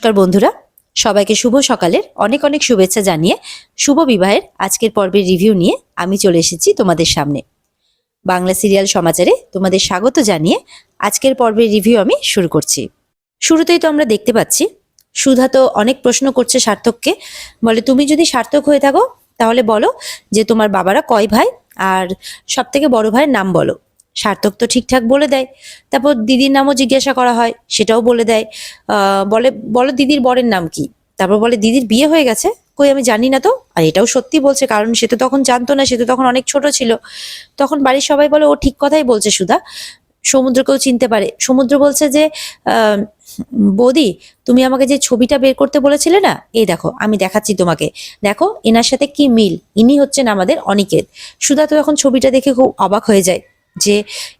নমস্কার বন্ধুরা, সবাইকে শুভ সকালের অনেক অনেক শুভেচ্ছা জানিয়ে শুভ বিবাহের আজকের পর্বের রিভিউ নিয়ে আমি চলে এসেছি তোমাদের সামনে। বাংলা সিরিয়াল সমাচারে তোমাদের স্বাগত জানিয়ে আজকের পর্বের রিভিউ আমি শুরু করছি। শুরুতেই তো আমরা দেখতে পাচ্ছি সুধা তো অনেক প্রশ্ন করছে সার্থককে। বলে, তুমি যদি সার্থক হয়ে থাকো তাহলে বলো যে তোমার বাবারা কয় ভাই, আর সব থেকে বড় ভাইয়ের নাম বলো। সার্থক তো ঠিকঠাক বলে দেয়। তারপর দিদির নামও জিজ্ঞাসা করা হয়, সেটাও বলে দেয়। বলে, বলো দিদির বরের নাম কি। তারপর বলে, দিদির বিয়ে হয়ে গেছে। কই, আমি জানি না তো। আর এটাও সত্যি বলছে, কারণ সে তো তখন জানতো না, সে তো তখন অনেক ছোট ছিল। তখন বাড়ির সবাই বলে, ও ঠিক কথাই বলছে সুধা, সমুদ্রকেও চিনতে পারে। সমুদ্র বলছে যে বৌদি, তুমি আমাকে যে ছবিটা বের করতে বলেছিলে না, এই দেখো আমি দেখাচ্ছি তোমাকে, দেখো এনার সাথে কি মিল, ইনি হচ্ছেন আমাদের অনিকেত। সুধা তো এখন ছবিটা দেখে খুব অবাক হয়ে যায় যে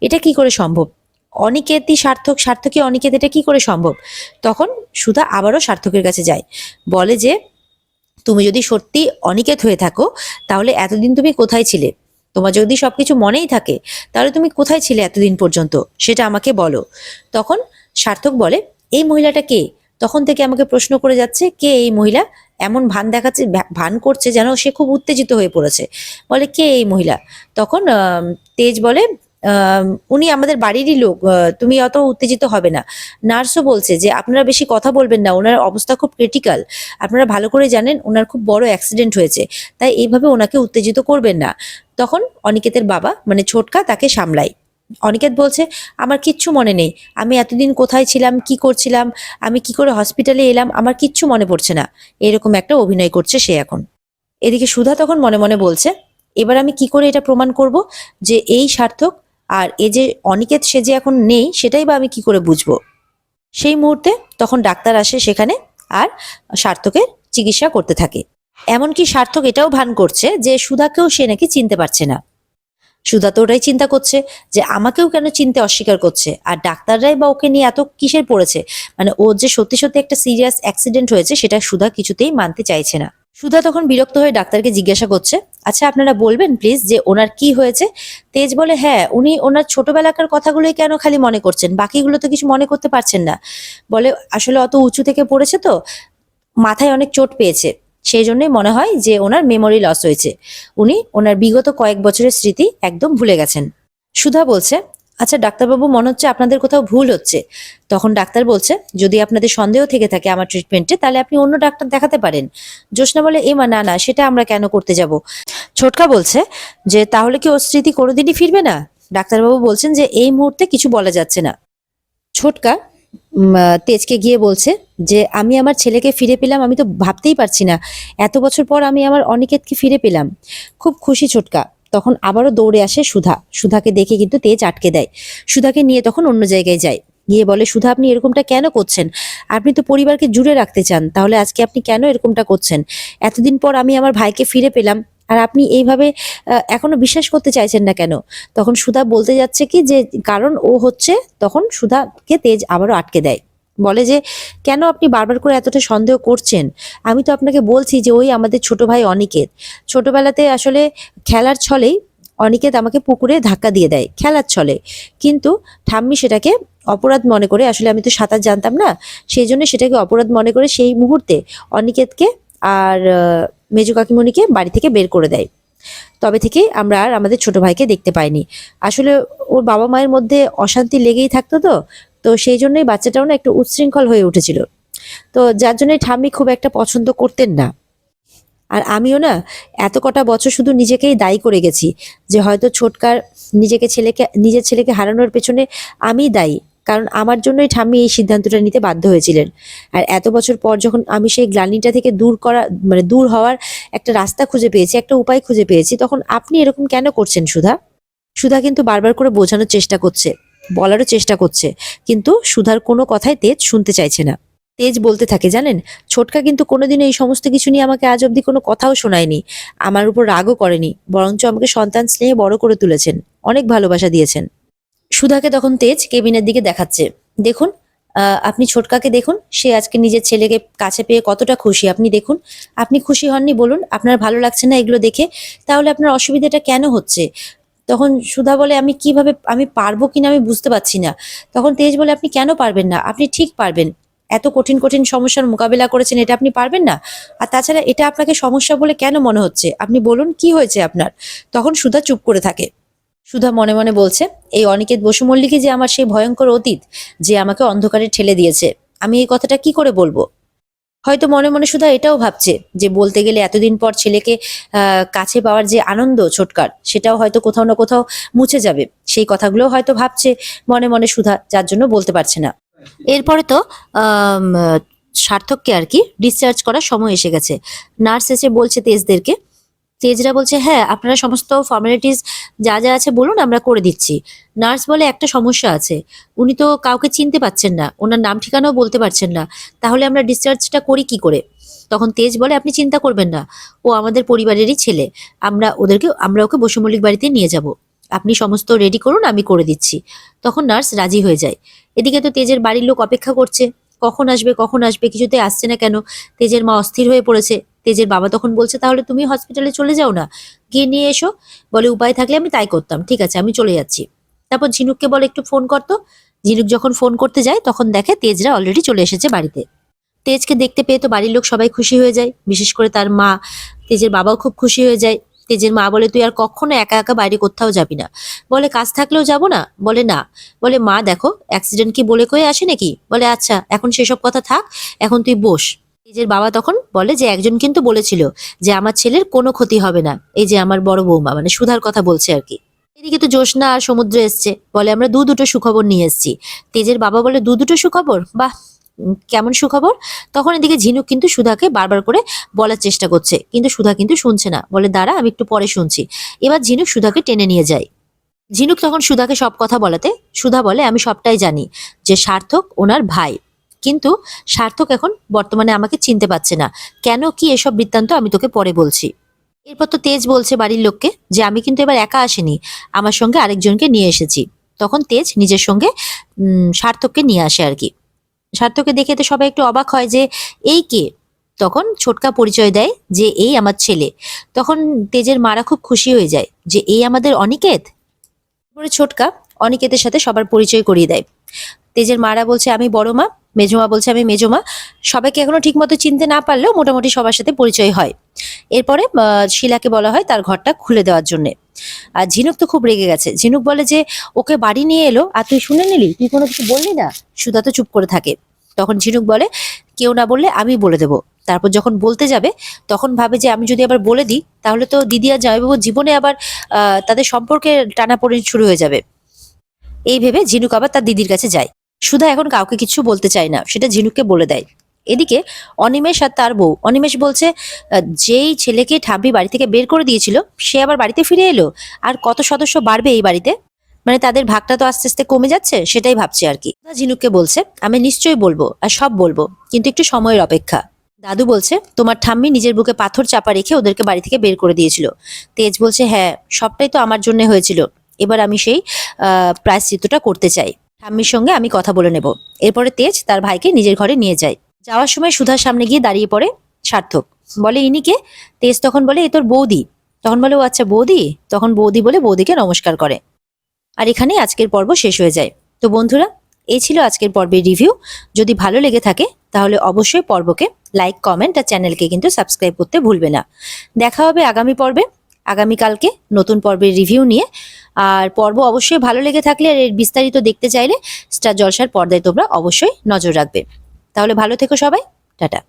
এটা কি করে সম্ভব, অনিকেতই সার্থক, সার্থকই অনিকেত, এটা কি করে সম্ভব। তখন সুধা আবারও সার্থকের কাছে যায়, বলে যে তুমি যদি সত্যি অনিকেত হয়ে থাকো তাহলে এতদিন তুমি কোথায় ছিলে, তোমার যদি সবকিছু মনেই থাকে তাহলে তুমি কোথায় ছিলে এতদিন পর্যন্ত, সেটা আমাকে বলো। তখন সার্থক বলে, এই মহিলাটা কে। তখন থেকে আমাকে প্রশ্ন করে যাচ্ছে কে এই মহিলা, এমন ভান দেখাচ্ছে, ভান করছে যেন সে খুব উত্তেজিত হয়ে পড়েছে। বলে, কে এই মহিলা। তখন তেজ বলে, উনি আমাদের বাড়িরই লোক, তুমি অত উত্তেজিত হবে না। নার্সও বলছে যে আপনারা বেশি কথা বলবেন না, ওনার অবস্থা খুব ক্রিটিক্যাল, আপনারা ভালো করে জানেন ওনার খুব বড় অ্যাক্সিডেন্ট হয়েছে, তাই এইভাবে ওনাকে উত্তেজিত করবেন না। তখন অনিকেতের বাবা মানে ছোটকা তাকে সামলায়। অনিকেত বলছে, আমার কিচ্ছু মনে নেই, আমি এতদিন কোথায় ছিলাম, কি করছিলাম, আমি কি করে হসপিটালে এলাম, আমার কিচ্ছু মনে পড়ছে না। এরকম একটা অভিনয় করছে সে এখন। এদিকে সুধা তখন মনে মনে বলছে, এবার আমি কি করে এটা প্রমাণ করব যে এই সার্থক, আর এ যে অনিকেত, সে যে এখন নেই, সেটাই বা আমি কি করে বুঝবো। সেই মুহূর্তে তখন ডাক্তার আসে সেখানে, আর সার্থকের চিকিৎসা করতে থাকে। এমনকি সার্থক এটাও ভান করছে যে সুধাকেও সে নাকি চিনতে পারছে না। সুধা তো ওটাই চিন্তা করছে যে আমাকেও কেন চিনতে অস্বীকার করছে, আর ডাক্তাররাই বা ওকে নিয়ে এত কিসের পড়েছে, মানে ওর যে সত্যি সত্যি একটা সিরিয়াস অ্যাক্সিডেন্ট হয়েছে সেটা সুধা কিছুতেই মানতে চাইছে না। সুধা তখন বিরক্ত হয়ে ডাক্তারকে জিজ্ঞাসা করছে, আচ্ছা আপনারা বলবেন প্লিজ যে ওনার কি হয়েছে। তেজ বলে, হ্যাঁ উনি ওনার ছোটবেলাকার কথাগুলোই কেন খালি মনে করছেন, বাকিগুলো তো কিছু মনে করতে পারছেন না। বলে, আসলে অত উঁচু থেকে পড়েছে তো, মাথায় অনেক চোট পেয়েছে, সেই জন্যই মনে হয় যে ওনার মেমোরি লস হয়েছে, উনি ওনার বিগত কয়েক বছরের স্মৃতি একদম ভুলে গেছেন। সুধা বলছে, আচ্ছা ডাক্তারবাবু, মনে হচ্ছে আপনাদের কোথাও ভুল হচ্ছে। তখন ডাক্তার বলছে, যদি আপনাদের সন্দেহ থেকে থাকে আমার ট্রিটমেন্টে তাহলে আপনি অন্য ডাক্তার দেখাতে পারেন। জ্যোৎস্না বলে, এমা না না, সেটা আমরা কেন করতে যাব। ছোটকা বলছে যে তাহলে কি ওর স্মৃতি কোনোদিনই ফিরবে না। ডাক্তারবাবু বলছেন যে এই মুহূর্তে কিছু বলা যাচ্ছে না। ছোটকা তেজকে গিয়ে বলছে যে আমি আমার ছেলেকে ফিরে পেলাম, আমি তো ভাবতেই পারছি না, এত বছর পর আমি আমার অনিকেতকে ফিরে পেলাম, খুব খুশি ছোটকা। তখন আবারও দৌড়ে আসে সুধা, সুধাকে দেখে কিন্তু তেজ আটকে দেয়। সুধাকে নিয়ে তখন অন্য জায়গায় যায়, গিয়ে বলে, সুধা আপনি এরকমটা কেন করছেন, আপনি তো পরিবারকে জুড়ে রাখতে চান, তাহলে আজকে আপনি কেন এরকমটা করছেন। এতদিন পর আমি আমার ভাইকে ফিরে পেলাম, আর আপনি এইভাবে এখনো বিশ্বাস করতে চাইছেন না কেন। তখন সুধা বলতে যাচ্ছে কি যে কারণ ও হচ্ছে, তখন সুধাকে তেজ আবারও আটকে দেয়, বলে যে কেন আপনি বারবার করে এতটা সন্দেহ করছেন, আমি তো আপনাকে বলছি যে ওই আমাদের ছোট ভাই অনিকেত। ছোটবেলাতে আসলে খেলার ছলেই অনিকেত আমাকে পুকুরে ধাক্কা দিয়ে দেয় খেলার ছলে, কিন্তু ঠাম্মি সেটাকে অপরাধ মনে করে, আসলে আমি তো সাঁতার জানতাম না, সেই জন্য সেটাকে অপরাধ মনে করে সেই মুহূর্তে অনিকেতকে আর মেজো কাকিমণিকে বাড়ি থেকে বের করে দেয়। তবে থেকে আমরা আর আমাদের ছোট ভাইকে দেখতে পাইনি। আসলে ওর বাবা মায়ের মধ্যে অশান্তি লেগেই থাকতো, তো তো সেই জন্যই বাচ্চাটাও না একটু উচ্ছৃঙ্খল হয়ে উঠেছিল, তো যার জন্যই ঠাম্মি খুব একটা পছন্দ করতেন না। আর আমিও না এত কটা বছর শুধু নিজেকেই দায়ী করে গেছি যে হয়তো ছোটকার নিজের ছেলেকে হারানোর পেছনে আমিই দায়ী, কারণ আমার জন্যই ঠাম্মি এই সিদ্ধান্তটা নিতে বাধ্য হয়েছিলেন। আর এত বছর পর যখন আমি সেই গ্লানিটা থেকে দূর হওয়ার একটা রাস্তা খুঁজে পেয়েছি, একটা উপায় খুঁজে পেয়েছি, তখন আপনি এরকম কেন করছেন সুধা। সুধা কিন্তু বারবার করে বোঝানোর চেষ্টা করছে, বলারও চেষ্টা করছে, কিন্তু সুধার কোনো কথাই তেজ শুনতে চাইছে না। তেজ বলতে থাকে, জানেন ছোটকা কিন্তু কোনোদিনও এই সমস্ত কিছু নিয়ে আমাকে আজ অব্দি কোনো কথাও শোনায়নি, আমার উপর রাগও করেনি, বরঞ্চ আমাকে সন্তান স্নেহে বড় করে তুলেছেন, অনেক ভালোবাসা দিয়েছেন। সুধাকে তখন তেজ কেবিনের দিকে দেখাচ্ছে, দেখুন আপনি ছোটকাকে দেখুন, সে আজকে নিজের ছেলেকে কাছে পেয়ে কতটা খুশি, আপনি দেখুন। আপনি খুশি হননি বলুন, আপনার ভালো লাগছে না এগুলো দেখে, তাহলে আপনার অসুবিধাটা কেন হচ্ছে। তখন সুধা বলে, আমি পারবো কিনা আমি বুঝতে পারছি না। তখন তেজ বলে, আপনি কেন পারবেন না, আপনি ঠিক পারবেন, এত কঠিন কঠিন সমস্যার মোকাবিলা করেছেন, এটা আপনি পারবেন না? আর তাছাড়া এটা আপনাকে সমস্যা বলে কেন মনে হচ্ছে? আপনি বলুন কি হয়েছে আপনার? তখন সুধা চুপ করে থাকে। সুধা মনে মনে বলছে, এই অনিকেত বসু মল্লিকই যে আমার সেই ভয়ঙ্কর অতীত, যে আমাকে অন্ধকারে ঠেলে দিয়েছে। আমি এই কথাটা কি করে বলবো? হয়তো মনে মনে সুধা এটাও ভাবছে যে বলতে গেলে এতদিন পর ছেলেকে কাছে পাওয়ার যে আনন্দ ছোটকার, সেটাও হয়তো কোথাও না কোথাও মুছে যাবে। সেই কথাগুলো হয়তো ভাবছে মনে মনে সুধা, যার জন্য বলতে পারছে না। এরপরে তো আম, আহ, সার্থককে আর কি ডিসচার্জ করার সময় এসে গেছে। নার্স এসে বলছে তেজদেরকে, তেজরা বলছে হ্যাঁ আপনারা সমস্ত ফর্মালিটিস যা যা আছে বলুন, আমরা করে দিচ্ছি। নার্স বলে একটা সমস্যা আছে, উনি তো কাউকে চিনতে পাচ্ছেন না, ওনার নাম ঠিকানাও বলতে পারছেন না, তাহলে আমরা ডিসচার্জটা করি কি করে? তখন তেজ বলে আপনি চিন্তা করবেন না, ও আমাদের পরিবারেরই ছেলে, আমরা ওকে বসু মল্লিক বাড়িতে নিয়ে যাব, আপনি সমস্ত রেডি করুন, আমি করে দিচ্ছি। তখন নার্স রাজি হয়ে যায়। এদিকে তো তেজের বাড়ির লোক অপেক্ষা করছে, কখন আসবে কখন আসবে, কিছুতে আসছে না কেন। তেজের মা অস্থির হয়ে পড়েছে। তেজের বাবা তখন বলছে তাহলে তুমি হসপিটালে চলে যাও না, গিয়ে নিয়ে এসো। বলে উপায় থাকলে আমি তাই করতাম, ঠিক আছে আমি চলে যাচ্ছি। তারপর ঝিনুককে বলে একটু ফোন করতো। ঝিনুক যখন ফোন করতে যায় তখন দেখে তেজরা অলরেডি চলে এসেছে বাড়িতে। তেজকে দেখতে পেয়ে তো বাড়ির লোক সবাই খুশি হয়ে যায়, বিশেষ করে তার মা। তেজের বাবাও খুব খুশি হয়ে যায়। তেজের মা বলে তুই আর কখনো একা একা বাইরে কোথাও যাবি না। বলে কাজ থাকলেও যাব না? বলে না। বলে মা দেখো অ্যাক্সিডেন্ট কি বলে কয়ে আসে নাকি? বলে আচ্ছা এখন সেসব কথা থাক, এখন তুই বস। তেজের বাবা তখন বলে যে একজন কিন্তু বলেছিল যে আমার ছেলের কোনো ক্ষতি হবে না, এই যে আমার বড় বৌমা মানে সুধার কথা বলছে আর কি। এদিকে তো জ্যোৎস্না আর সমুদ্র এসছে, বলে আমরা দুটো সুখবর নিয়ে এসেছি। তেজের বাবা বলে দুটো সুখবর, বাহ কেমন সুখবর? তখন এদিকে ঝিনুক কিন্তু সুধাকে বারবার করে বলার চেষ্টা করছে, কিন্তু সুধা কিন্তু শুনছে না, বলে দাঁড়া আমি একটু পরে শুনছি। এবার ঝিনুক সুধাকে টেনে নিয়ে যায়। ঝিনুক তখন সুধাকে সব কথা বলাতে সুধা বলে আমি সবটাই জানি, যে সার্থক ওনার ভাই, কিন্তু সার্থক এখন বর্তমানে আমাকে চিনতে পারছে না, কেন কি এসব বৃত্তান্ত আমি তোকে পরে বলছি। এরপর তো তেজ বলছে বাড়ির লোককে যে আমি কিন্তু এবার একা আসিনি, আমার সঙ্গে আরেকজনকে নিয়ে এসেছি। তখন তেজ নিজের সঙ্গে সার্থককে নিয়ে আসে আর কি। সার্থককে দেখে তো সবাই একটু অবাক হয় যে এই কে। তখন ছোটকা পরিচয় দেয় যে এই আমার ছেলে। তখন তেজের মারা খুব খুশি হয়ে যায় যে এই আমাদের অনিকেত। তারপরে ছোটকা অনিকেতের সাথে সবার পরিচয় করিয়ে দেয়। তেজের মারা বলছে আমি বড় মা, মেজমা বলছে আমি মেজমা। সবাইকে এখনো ঠিক মতো চিনতে না পারলেও মোটামুটি সবার সাথে পরিচয় হয়। এরপরে শিলাকে বলা হয় তার ঘরটা খুলে দেওয়ার জন্য। আর ঝিনুক তো খুব রেগে গেছে। ঝিনুক বলে যে ওকে বাড়ি নিয়ে এলো আর তুই শুনে নিলি, তুই কোনো কিছু বললি না। সুধা তো চুপ করে থাকে। তখন ঝিনুক বলে কেউ না বললে আমি বলে দেবো। তারপর যখন বলতে যাবে তখন ভাবে যে আমি যদি আবার বলে দিই তাহলে তো দিদি আর জামাইবাবুর জীবনে আবার তাদের সম্পর্কে টানাপোড়েন শুরু হয়ে যাবে। এই ভেবে ঝিনুক আবার তার দিদির কাছে যায়। সুধা এখন কাউকে কিছু বলতে চায় না, সেটা ঝিনুককে বলে দেয়। এদিকে অনিমেষ আর তার বউ, অনিমেষ বলছে যেই ছেলেকে ঠাম্মি বাড়ি থেকে বের করে দিয়েছিল সে আবার বাড়িতে ফিরে এলো, আর কত সদস্য বাড়বে এই বাড়িতে, মানে তাদের ভাগটা তো আস্তে আস্তে কমে যাচ্ছে, সেটাই ভাবছে আর কি। ঝিনুককে বলছে আমি নিশ্চয়ই বলবো আর সব বলবো, কিন্তু একটু সময়ের অপেক্ষা। দাদু বলছে তোমার ঠাম্মি নিজের বুকে পাথর চাপা রেখে ওদেরকে বাড়ি থেকে বের করে দিয়েছিল। তেজ বলছে হ্যাঁ সবটাই তো আমার জন্য হয়েছিল, এবার আমি সেই প্রায়শ্চিত্তটা করতে চাই, ঠাম্মির সঙ্গে আমি কথা বলে নেব। এরপরে তেজ তার ভাইকে নিজের ঘরে নিয়ে যায়। যাওয়ার সময় সুধার সামনে গিয়ে দাঁড়িয়ে পড়ে সার্থক। বলে ইনি কে? তেজ তখন বলে এ তোর বৌদি। তখন বলে ও আচ্ছা বৌদি। তখন বৌদি বলে বৌদিকে নমস্কার করে। আর এখানেই আজকের পর্ব শেষ হয়ে যায়। তো বন্ধুরা, এই ছিল আজকের পর্বের রিভিউ। যদি ভালো লেগে থাকে তাহলে অবশ্যই পর্বকে লাইক কমেন্ট আর চ্যানেলকে কিন্তু সাবস্ক্রাইব করতে ভুলবে না। দেখা হবে আগামী পর্বে, আগামীকালকে নতুন পর্বের রিভিউ নিয়ে। আর পর্ব অবশ্যই ভালো লেগে থাকলে আর এর বিস্তারিত দেখতে চাইলে স্টার জলসার পর্দায় তোমরা অবশ্যই নজর রাখবে। তাহলে ভালো থেকো সবাই, টাটা।